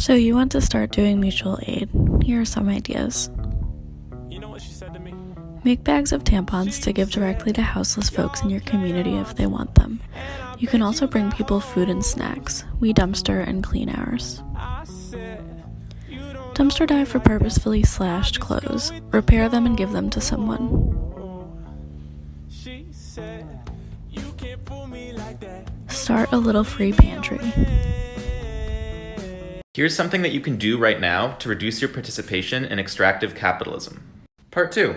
So you want to start doing mutual aid. Here are some ideas. You know what she said to me? Make bags of tampons to give directly to houseless folks in your community if they want them. You can also bring people food and snacks. We dumpster and clean ours. Dumpster dive for purposefully slashed clothes. Repair them and give them to someone. Start a little free pantry. Here's something that you can do right now to reduce your participation in extractive capitalism. Part 2.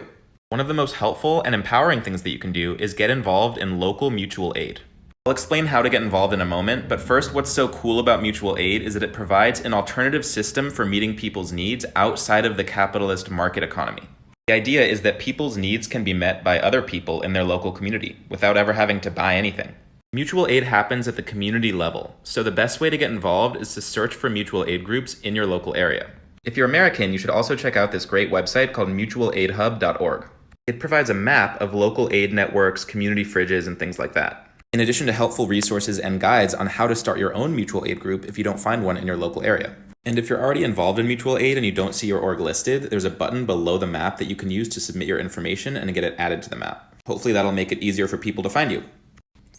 One of the most helpful and empowering things that you can do is get involved in local mutual aid. I'll explain how to get involved in a moment, but first, what's so cool about mutual aid is that it provides an alternative system for meeting people's needs outside of the capitalist market economy. The idea is that people's needs can be met by other people in their local community without ever having to buy anything. Mutual aid happens at the community level, so the best way to get involved is to search for mutual aid groups in your local area. If you're American, you should also check out this great website called mutualaidhub.org. It provides a map of local aid networks, community fridges, and things like that. In addition to helpful resources and guides on how to start your own mutual aid group if you don't find one in your local area. And if you're already involved in mutual aid and you don't see your org listed, there's a button below the map that you can use to submit your information and get it added to the map. Hopefully that'll make it easier for people to find you.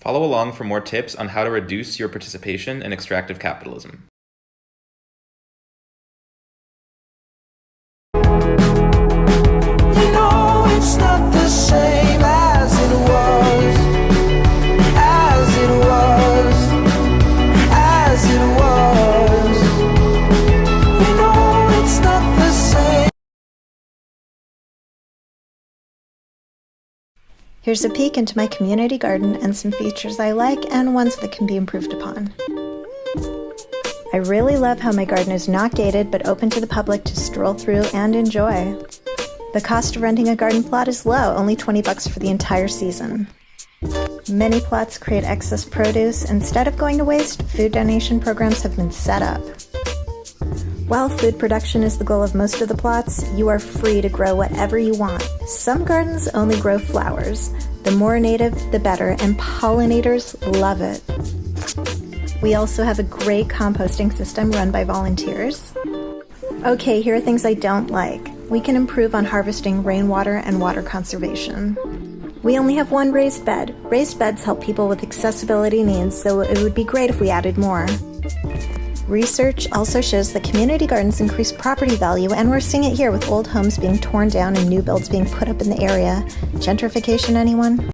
Follow along for more tips on how to reduce your participation in extractive capitalism. It's not the same as it was, as it was, as it was. You know it's not the same. Here's a peek into my community garden and some features I like and ones that can be improved upon. I really love how my garden is not gated but open to the public to stroll through and enjoy. The cost of renting a garden plot is low, only $20 for the entire season. Many plots create excess produce. Instead of going to waste, food donation programs have been set up. While food production is the goal of most of the plots, you are free to grow whatever you want. Some gardens only grow flowers. The more native, the better, and pollinators love it. We also have a great composting system run by volunteers. Okay, here are things I don't like. We can improve on harvesting rainwater and water conservation. We only have one raised bed. Raised beds help people with accessibility needs, so it would be great if we added more. Research also shows that community gardens increase property value, and we're seeing it here with old homes being torn down and new builds being put up in the area. Gentrification, anyone?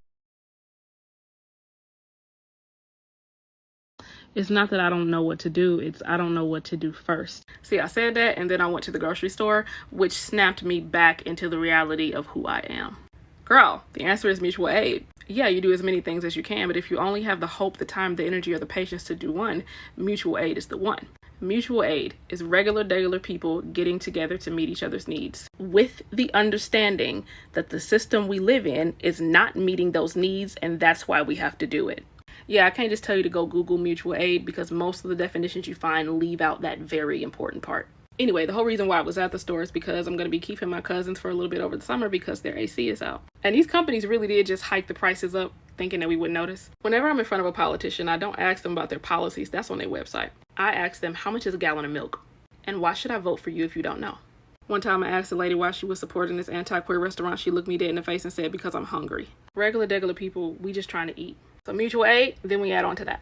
It's not that I don't know what to do, it's I don't know what to do first. See, I said that and then I went to the grocery store, which snapped me back into the reality of who I am. Girl, the answer is mutual aid. Yeah, you do as many things as you can, but if you only have the hope, the time, the energy, or the patience to do one, mutual aid is the one. Mutual aid is regular people getting together to meet each other's needs, with the understanding that the system we live in is not meeting those needs, and that's why we have to do it. Yeah, I can't just tell you to go Google mutual aid because most of the definitions you find leave out that very important part. Anyway, the whole reason why I was at the store is because I'm going to be keeping my cousins for a little bit over the summer because their AC is out. And these companies really did just hike the prices up thinking that we wouldn't notice. Whenever I'm in front of a politician, I don't ask them about their policies. That's on their website. I ask them, how much is a gallon of milk? And why should I vote for you if you don't know? One time I asked a lady why she was supporting this anti-queer restaurant. She looked me dead in the face and said, because I'm hungry. Regular people, we just trying to eat. So mutual aid, then we add on to that.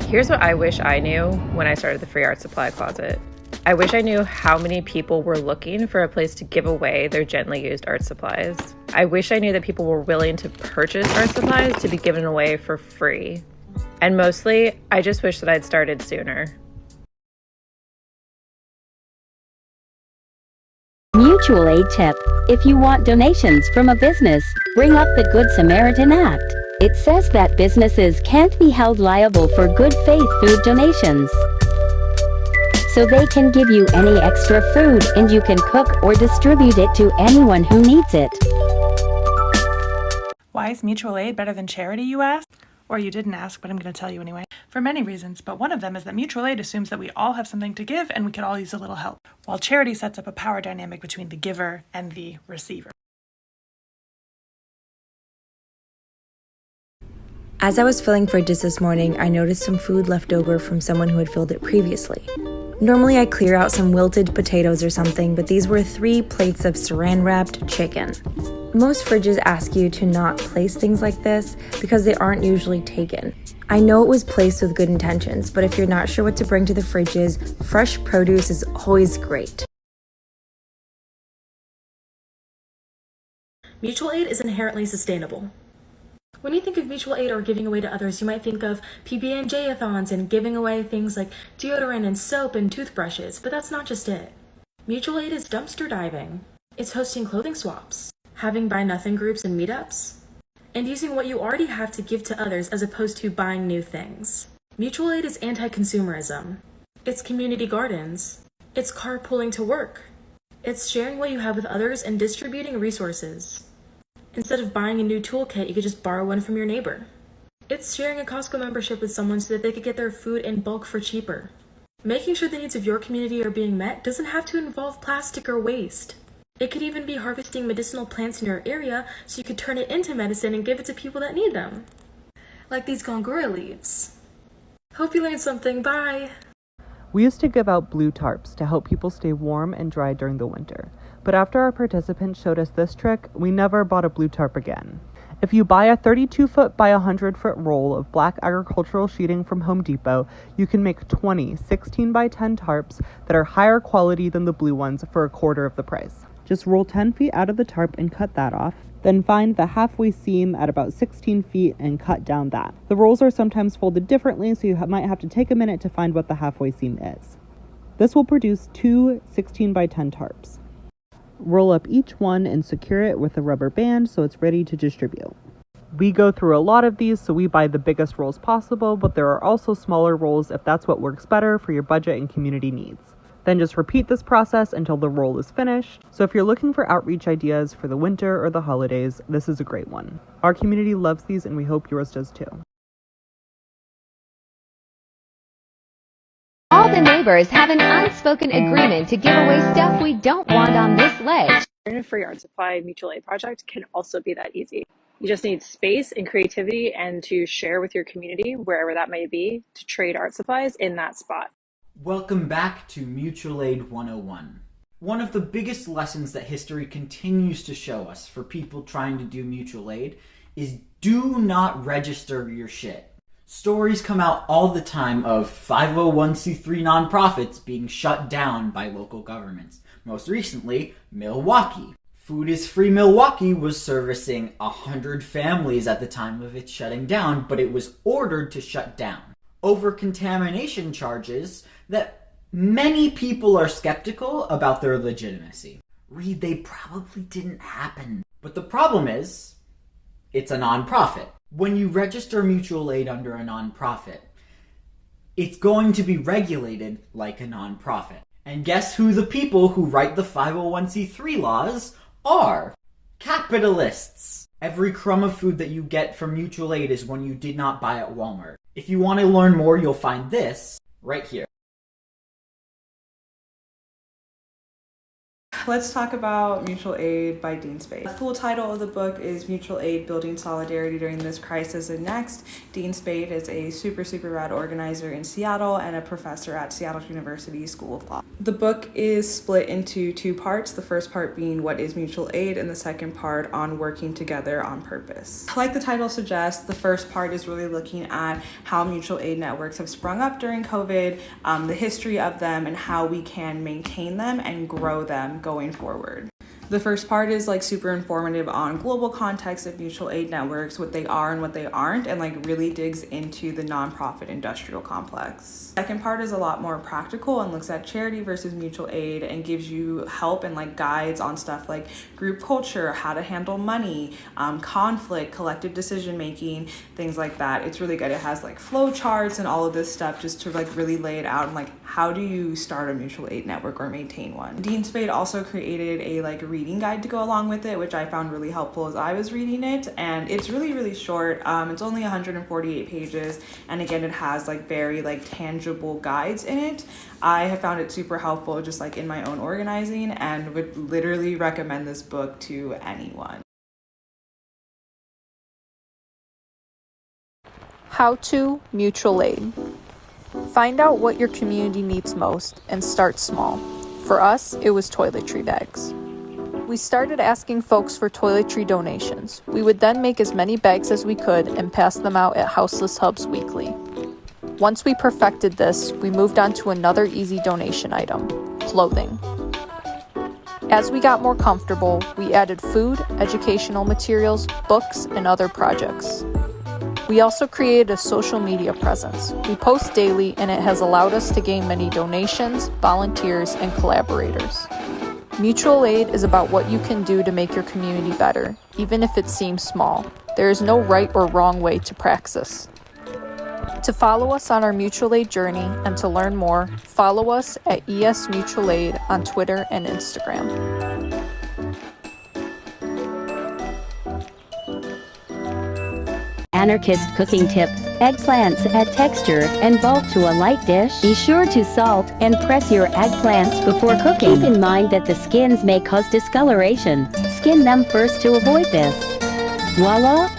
Here's what I wish I knew when I started the Free Art Supply Closet. I wish I knew how many people were looking for a place to give away their gently used art supplies. I wish I knew that people were willing to purchase art supplies to be given away for free. And mostly, I just wish that I'd started sooner. Mutual aid tip. If you want donations from a business, bring up the Good Samaritan Act. It says that businesses can't be held liable for good faith food donations. So they can give you any extra food and you can cook or distribute it to anyone who needs it. Why is mutual aid better than charity, you ask? Or you didn't ask, but I'm going to tell you anyway. For many reasons, but one of them is that mutual aid assumes that we all have something to give and we could all use a little help, while charity sets up a power dynamic between the giver and the receiver. As I was filling fridges this morning, I noticed some food left over from someone who had filled it previously. Normally I clear out some wilted potatoes or something, but these were 3 plates of saran-wrapped chicken. Most fridges ask you to not place things like this because they aren't usually taken. I know it was placed with good intentions, but if you're not sure what to bring to the fridges, fresh produce is always great. Mutual aid is inherently sustainable. When you think of mutual aid or giving away to others, you might think of PB&J-a-thons and giving away things like deodorant and soap and toothbrushes, but that's not just it. Mutual aid is dumpster diving. It's hosting clothing swaps, having buy nothing groups and meetups, and using what you already have to give to others as opposed to buying new things. Mutual aid is anti-consumerism. It's community gardens. It's carpooling to work. It's sharing what you have with others and distributing resources. Instead of buying a new toolkit, you could just borrow one from your neighbor. It's sharing a Costco membership with someone so that they could get their food in bulk for cheaper. Making sure the needs of your community are being met doesn't have to involve plastic or waste. It could even be harvesting medicinal plants in your area so you could turn it into medicine and give it to people that need them. Like these gongora leaves. Hope you learned something. Bye! We used to give out blue tarps to help people stay warm and dry during the winter. But after our participants showed us this trick, we never bought a blue tarp again. If you buy a 32-foot by 100-foot roll of black agricultural sheeting from Home Depot, you can make 20 16 by 10 tarps that are higher quality than the blue ones for a quarter of the price. Just roll 10 feet out of the tarp and cut that off. Then find the halfway seam at about 16 feet and cut down that. The rolls are sometimes folded differently, so you might have to take a minute to find what the halfway seam is. This will produce 2 16 by 10 tarps. Roll up each one and secure it with a rubber band so it's ready to distribute. We go through a lot of these, so we buy the biggest rolls possible, but there are also smaller rolls if that's what works better for your budget and community needs. Then just repeat this process until the roll is finished. So if you're looking for outreach ideas for the winter or the holidays, this is a great one. Our community loves these and we hope yours does too. All the neighbors have an unspoken agreement to give away stuff we don't want on this ledge. Starting a free art supply mutual aid project can also be that easy. You just need space and creativity and to share with your community, wherever that may be, to trade art supplies in that spot. Welcome back to Mutual Aid 101. One of the biggest lessons that history continues to show us for people trying to do mutual aid is do not register your shit. Stories come out all the time of 501c3 nonprofits being shut down by local governments. Most recently, Milwaukee. Food is Free Milwaukee was servicing 100 families at the time of its shutting down, but it was ordered to shut down over contamination charges that many people are skeptical about their legitimacy. Read, they probably didn't happen. But the problem is, it's a nonprofit. When you register mutual aid under a nonprofit, it's going to be regulated like a nonprofit. And guess who the people who write the 501c3 laws are? Capitalists. Every crumb of food that you get from mutual aid is one you did not buy at Walmart. If you want to learn more, you'll find this right here. Let's talk about Mutual Aid by Dean Spade. The full title of the book is Mutual Aid: Building Solidarity During This Crisis and Next. Dean Spade is a super rad organizer in Seattle and a professor at Seattle University School of Law. The book is split into 2 parts, the first part being what is mutual aid and the second part on working together on purpose. Like the title suggests, the first part is really looking at how mutual aid networks have sprung up during COVID, the history of them, and how we can maintain them and grow them going forward. The first part is like super informative on global context of mutual aid networks, what they are and what they aren't, and like really digs into the nonprofit industrial complex. Second part is a lot more practical and looks at charity versus mutual aid and gives you help and like guides on stuff like group culture, how to handle money, conflict, collective decision making, things like that. It's really good. It has like flow charts and all of this stuff just to like really lay it out and like how do you start a mutual aid network or maintain one. Dean Spade also created a like reading guide to go along with it, which I found really helpful as I was reading it, and it's really short. It's only 148 pages, and again it has like very like tangible guides in it. I have found it super helpful just like in my own organizing and would literally recommend this book to anyone. How to mutual aid. Find out what your community needs most and start small. For us, it was toiletry bags. We started asking folks for toiletry donations. We would then make as many bags as we could and pass them out at Houseless Hubs weekly. Once we perfected this, we moved on to another easy donation item, clothing. As we got more comfortable, we added food, educational materials, books, and other projects. We also created a social media presence. We post daily, and it has allowed us to gain many donations, volunteers, and collaborators. Mutual aid is about what you can do to make your community better, even if it seems small. There is no right or wrong way to praxis. To follow us on our mutual aid journey and to learn more, follow us at ES Mutual Aid on Twitter and Instagram. Anarchist cooking tip. Eggplants add texture and bulk to a light dish. Be sure to salt and press your eggplants before cooking. Keep in mind that the skins may cause discoloration. Skin them first to avoid this. Voila!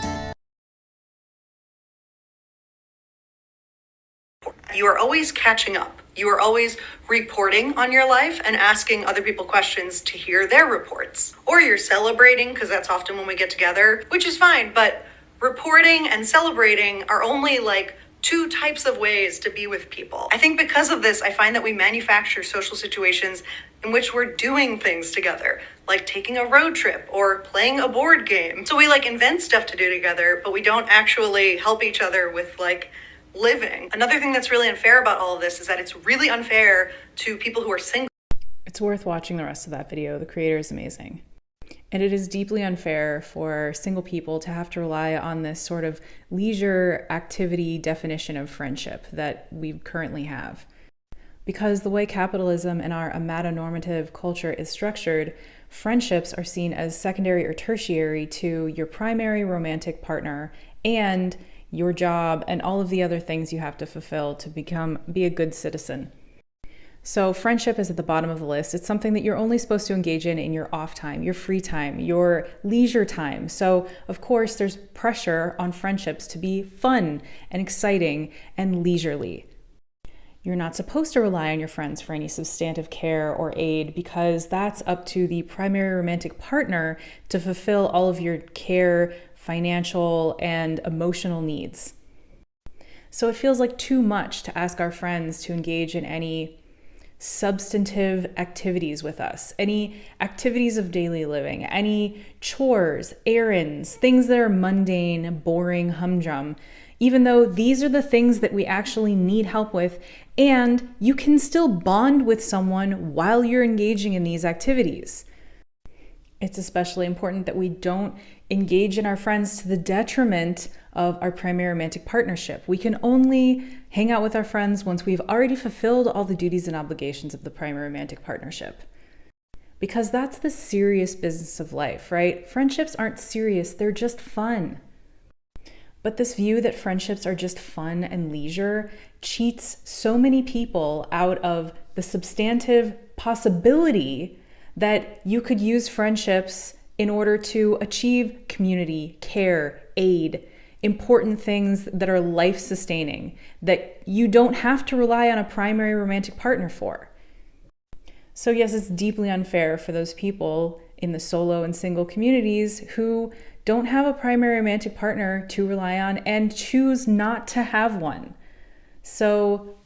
You are always catching up. You are always reporting on your life and asking other people questions to hear their reports. Or you're celebrating, because that's often when we get together, which is fine, but reporting and celebrating are only like two types of ways to be with people. I think because of this, I find that we manufacture social situations in which we're doing things together, like taking a road trip or playing a board game. So we like invent stuff to do together, but we don't actually help each other with like living. Another thing that's really unfair about all of this is that it's really unfair to people who are single. It's worth watching the rest of that video. The creator is amazing. And it is deeply unfair for single people to have to rely on this sort of leisure activity definition of friendship that we currently have. Because the way capitalism and our amatonormative culture is structured, friendships are seen as secondary or tertiary to your primary romantic partner and your job and all of the other things you have to fulfill to be a good citizen. So friendship is at the bottom of the list. It's something that you're only supposed to engage in your off time, your free time, your leisure time. So of course there's pressure on friendships to be fun and exciting and leisurely. You're not supposed to rely on your friends for any substantive care or aid because that's up to the primary romantic partner to fulfill all of your care, financial, and emotional needs. So it feels like too much to ask our friends to engage in any substantive activities with us, any activities of daily living, any chores, errands, things that are mundane, boring, humdrum, even though these are the things that we actually need help with, and you can still bond with someone while you're engaging in these activities. It's especially important that we don't engage in our friends to the detriment of our primary romantic partnership. We can only hang out with our friends once we've already fulfilled all the duties and obligations of the primary romantic partnership. Because that's the serious business of life, right? Friendships aren't serious, they're just fun. But this view that friendships are just fun and leisure cheats so many people out of the substantive possibility that you could use friendships in order to achieve community, care, aid, important things that are life-sustaining, that you don't have to rely on a primary romantic partner for. So yes, it's deeply unfair for those people in the solo and single communities who don't have a primary romantic partner to rely on and choose not to have one. So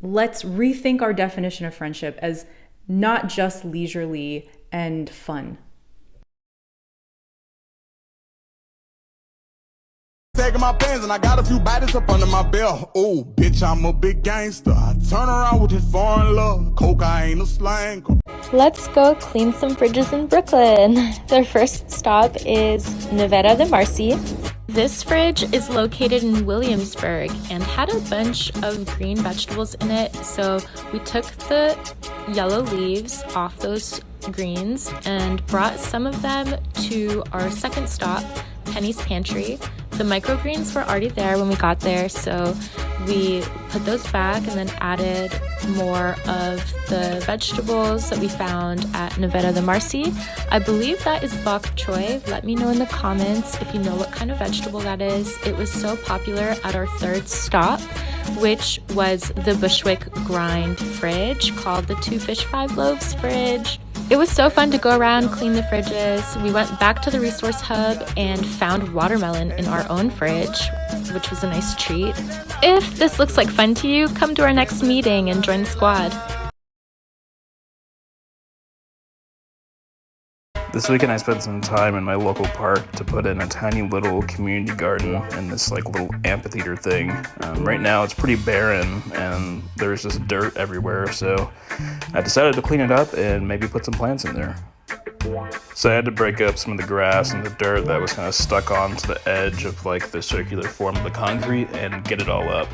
let's rethink our definition of friendship as not just leisurely and fun. Taking my pants and I got a few bodies up under my belt. Oh, bitch, I'm a big gangster. I turn around with this foreign love. Cocaine, a slang. Let's go clean some fridges in Brooklyn. Their first stop is Nevada de Marcy. This fridge is located in Williamsburg and had a bunch of green vegetables in it, so we took the yellow leaves off those greens and brought some of them to our second stop, Penny's Pantry. The microgreens were already there when we got there, so we put those back and then added more of the vegetables that we found at Nevada de Marcy. I believe that is bok choy. Let me know in the comments if you know what kind of vegetable that is. It was so popular at our third stop, which was the Bushwick Grind fridge, called the 2 Fish 5 Loaves fridge. It was so fun to go around, clean the fridges. We went back to the resource hub and found watermelon in our own fridge, which was a nice treat. If this looks like fun to you, come to our next meeting and join the squad. This weekend I spent some time in my local park to put in a tiny little community garden in this like little amphitheater thing. Right now it's pretty barren and there's just dirt everywhere, so I decided to clean it up and maybe put some plants in there. So I had to break up some of the grass and the dirt that was kind of stuck onto the edge of like the circular form of the concrete and get it all up.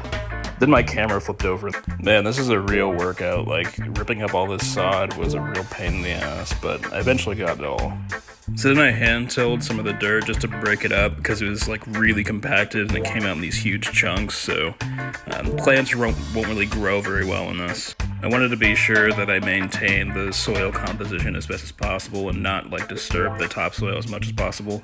Then my camera flipped over. Man, this is a real workout. Like, ripping up all this sod was a real pain in the ass, but I eventually got it all. So then I hand-tilled some of the dirt just to break it up because it was like really compacted and it came out in these huge chunks, so plants won't really grow very well in this. I wanted to be sure that I maintained the soil composition as best as possible and not like disturb the topsoil as much as possible,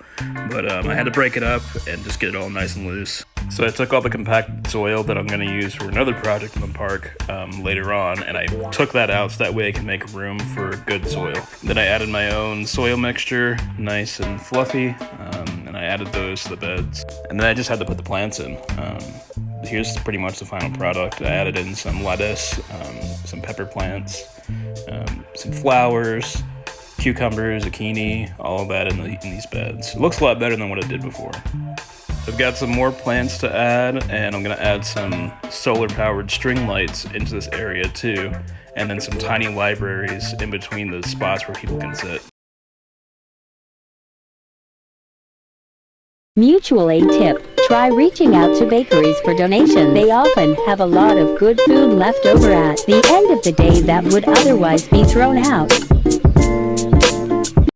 but I had to break it up and just get it all nice and loose. So I took all the compacted soil that I'm going to use for another project in the park later on, and I took that out so that way I can make room for good soil. Then I added my own soil mixture, nice and fluffy, and I added those to the beds. And then I just had to put the plants in. Here's pretty much the final product. I added in some lettuce, some pepper plants, some flowers, cucumbers, zucchini, all of that in these beds. It looks a lot better than what it did before. I've got some more plants to add, and I'm going to add some solar-powered string lights into this area too, and then some tiny libraries in between the spots where people can sit. Mutual aid tip. Try reaching out to bakeries for donations. They often have a lot of good food left over at the end of the day that would otherwise be thrown out.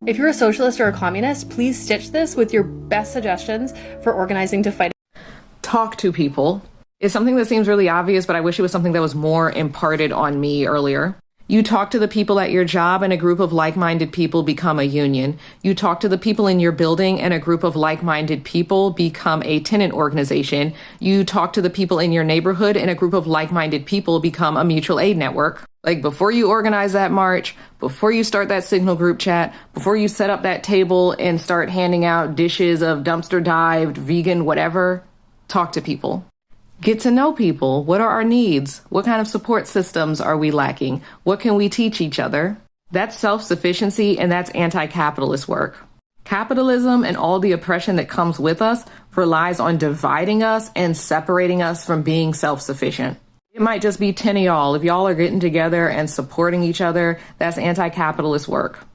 If you're a socialist or a communist, please stitch this with your best suggestions for organizing to fight. Talk to people is something that seems really obvious, but I wish it was something that was more imparted on me earlier. You talk to the people at your job and a group of like-minded people become a union. You talk to the people in your building and a group of like-minded people become a tenant organization. You talk to the people in your neighborhood and a group of like-minded people become a mutual aid network. Like, before you organize that march, before you start that Signal group chat, before you set up that table and start handing out dishes of dumpster dived, vegan, whatever, talk to people. Get to know people. What are our needs? What kind of support systems are we lacking? What can we teach each other? That's self-sufficiency, and that's anti-capitalist work. Capitalism and all the oppression that comes with us relies on dividing us and separating us from being self-sufficient. It might just be 10 of y'all. If y'all are getting together and supporting each other, that's anti-capitalist work.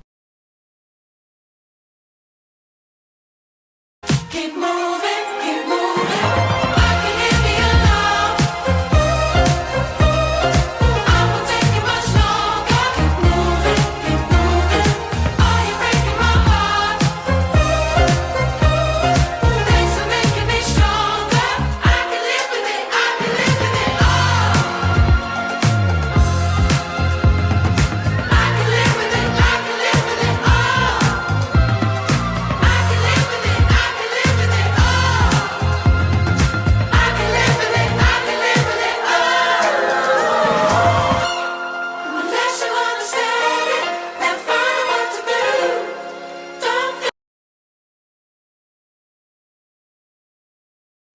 Keep moving, keep moving.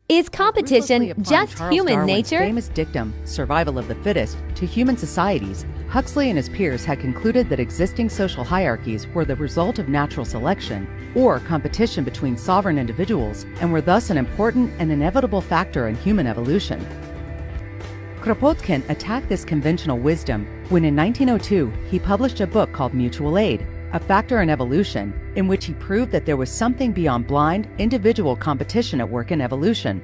Is competition just human Darwin's nature? Famous dictum, survival of the fittest, to human societies, Huxley and his peers had concluded that existing social hierarchies were the result of natural selection or competition between sovereign individuals and were thus an important and inevitable factor in human evolution. Kropotkin attacked this conventional wisdom when in 1902 he published a book called Mutual Aid, A Factor in Evolution, in which he proved that there was something beyond blind, individual competition at work in evolution.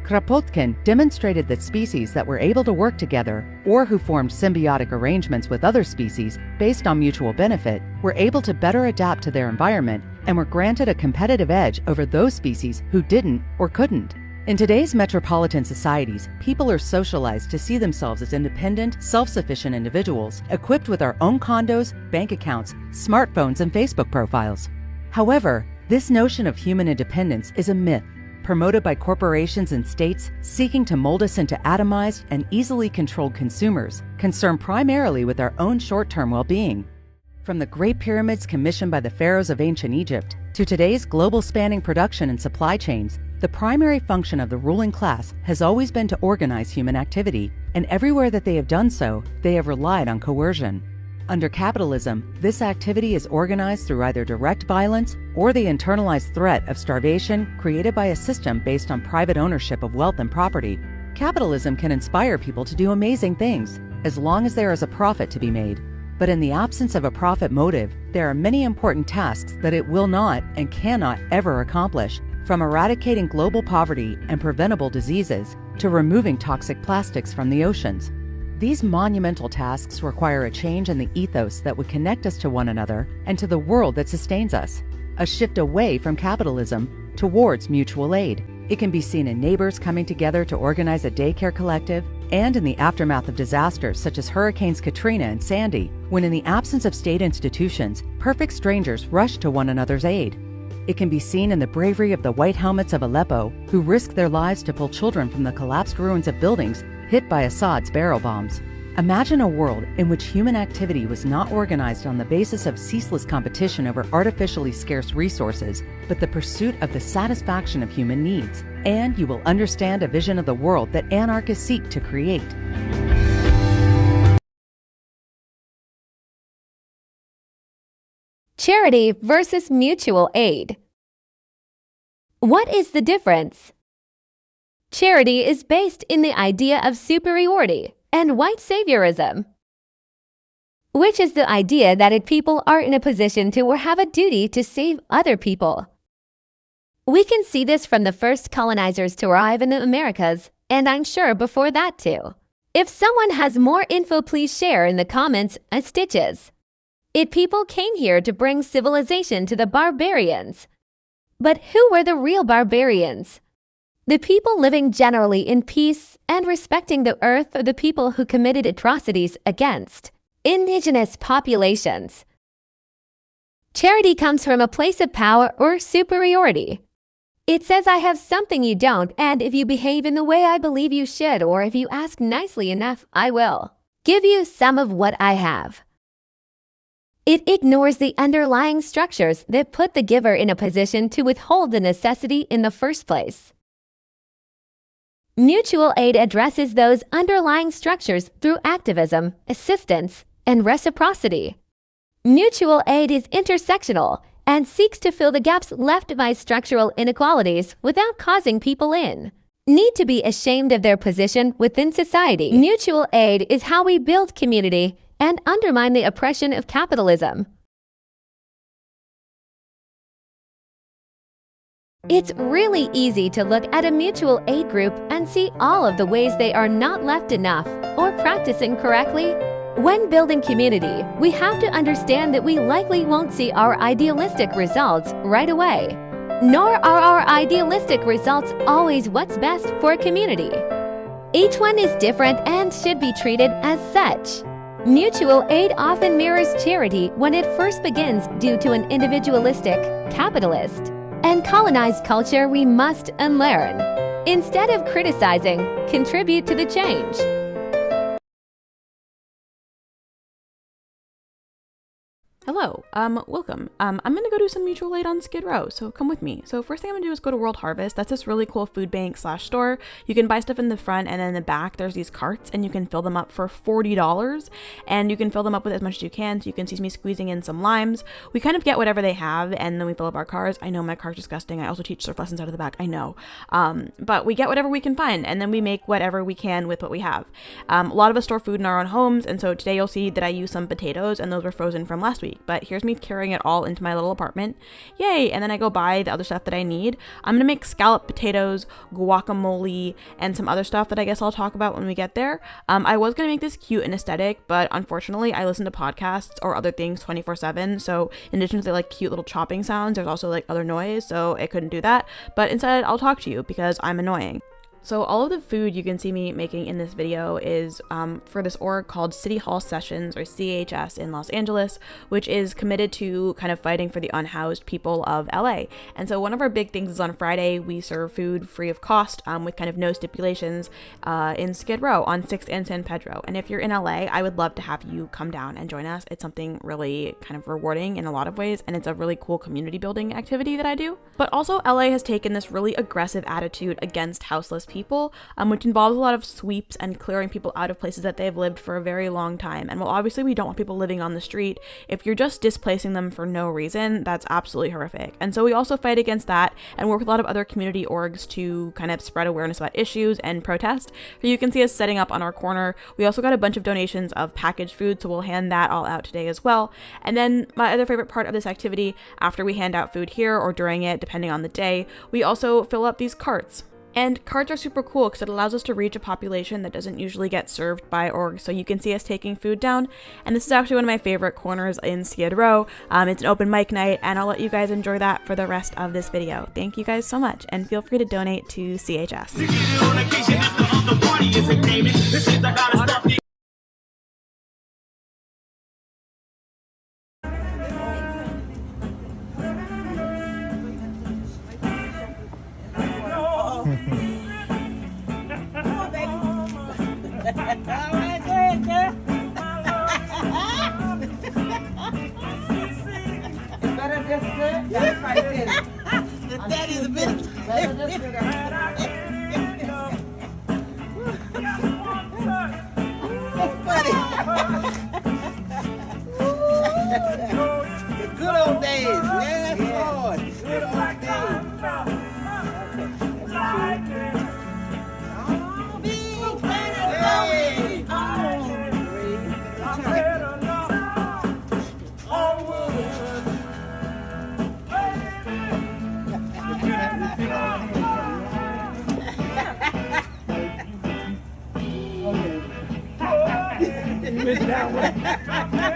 Kropotkin demonstrated that species that were able to work together, or who formed symbiotic arrangements with other species based on mutual benefit, were able to better adapt to their environment and were granted a competitive edge over those species who didn't or couldn't. In today's metropolitan societies, people are socialized to see themselves as independent, self-sufficient individuals equipped with our own condos, bank accounts, smartphones, and Facebook profiles. However, this notion of human independence is a myth, promoted by corporations and states seeking to mold us into atomized and easily controlled consumers, concerned primarily with our own short-term well-being. From the Great Pyramids commissioned by the pharaohs of ancient Egypt to today's global spanning production and supply chains, the primary function of the ruling class has always been to organize human activity, and everywhere that they have done so, they have relied on coercion. Under capitalism, this activity is organized through either direct violence or the internalized threat of starvation created by a system based on private ownership of wealth and property. Capitalism can inspire people to do amazing things, as long as there is a profit to be made. But in the absence of a profit motive, there are many important tasks that it will not and cannot ever accomplish, from eradicating global poverty and preventable diseases to removing toxic plastics from the oceans. These monumental tasks require a change in the ethos that would connect us to one another and to the world that sustains us, a shift away from capitalism towards mutual aid. It can be seen in neighbors coming together to organize a daycare collective, and in the aftermath of disasters such as Hurricanes Katrina and Sandy, when in the absence of state institutions, perfect strangers rush to one another's aid. It can be seen in the bravery of the white helmets of Aleppo, who risk their lives to pull children from the collapsed ruins of buildings hit by Assad's barrel bombs. Imagine a world in which human activity was not organized on the basis of ceaseless competition over artificially scarce resources, but the pursuit of the satisfaction of human needs, and you will understand a vision of the world that anarchists seek to create. Charity versus mutual aid. What is the difference? Charity is based in the idea of superiority and white saviorism, which is the idea that people are in a position to or have a duty to save other people. We can see this from the first colonizers to arrive in the Americas, and I'm sure before that too. If someone has more info, please share in the comments as stitches. People came here to bring civilization to the barbarians. But who were the real barbarians? The people living generally in peace and respecting the earth, or the people who committed atrocities against indigenous populations? Charity comes from a place of power or superiority. It says, I have something you don't, and if you behave in the way I believe you should, or if you ask nicely enough, I will give you some of what I have. It ignores the underlying structures that put the giver in a position to withhold the necessity in the first place. Mutual aid addresses those underlying structures through activism, assistance, and reciprocity. Mutual aid is intersectional and seeks to fill the gaps left by structural inequalities without causing people need to be ashamed of their position within society. Mutual aid is how we build community and undermine the oppression of capitalism. It's really easy to look at a mutual aid group and see all of the ways they are not left enough or practicing correctly. When building community, we have to understand that we likely won't see our idealistic results right away. Nor are our idealistic results always what's best for a community. Each one is different and should be treated as such. Mutual aid often mirrors charity when it first begins due to an individualistic, capitalist, and colonized culture we must unlearn. Instead of criticizing, contribute to the change. Hello, welcome. I'm gonna go do some mutual aid on Skid Row, so come with me. So first thing I'm gonna do is go to World Harvest. That's this really cool food bank / store. You can buy stuff in the front, and then in the back there's these carts, and you can fill them up for $40, and you can fill them up with as much as you can. So you can see me squeezing in some limes. We kind of get whatever they have, and then we fill up our cars. I know my car's disgusting. I also teach surf lessons out of the back, I know. But we get whatever we can find, and then we make whatever we can with what we have. A lot of us store food in our own homes, and so today you'll see that I use some potatoes, and those were frozen from last week. week, but here's me carrying it all into my little apartment. Yay! And then I go buy the other stuff that I need. I'm gonna make scalloped potatoes, guacamole, and some other stuff that I guess I'll talk about when we get there. I was gonna make this cute and aesthetic, but unfortunately I listen to podcasts or other things 24/7, so in addition to the like cute little chopping sounds, there's also like other noise, so I couldn't do that. But instead I'll talk to you because I'm annoying. So all of the food you can see me making in this video is for this org called City Hall Sessions, or CHS, in Los Angeles, which is committed to kind of fighting for the unhoused people of LA. And so one of our big things is on Friday, we serve food free of cost with kind of no stipulations in Skid Row on 6th and San Pedro. And if you're in LA, I would love to have you come down and join us. It's something really kind of rewarding in a lot of ways, and it's a really cool community building activity that I do. But also LA has taken this really aggressive attitude against houseless people, which involves a lot of sweeps and clearing people out of places that they've lived for a very long time. And while obviously we don't want people living on the street, if you're just displacing them for no reason, that's absolutely horrific. And so we also fight against that and work with a lot of other community orgs to kind of spread awareness about issues and protest. So you can see us setting up on our corner. We also got a bunch of donations of packaged food, so we'll hand that all out today as well. And then my other favorite part of this activity, after we hand out food here or during it, depending on the day, we also fill up these carts. And carts are super cool because it allows us to reach a population that doesn't usually get served by orgs. So you can see us taking food down. And this is actually one of my favorite corners in Skid Row. It's an open mic night, and I'll let you guys enjoy that for the rest of this video. Thank you guys so much, and feel free to donate to CHS. Good old days, yes, Lord. Good old days. That way.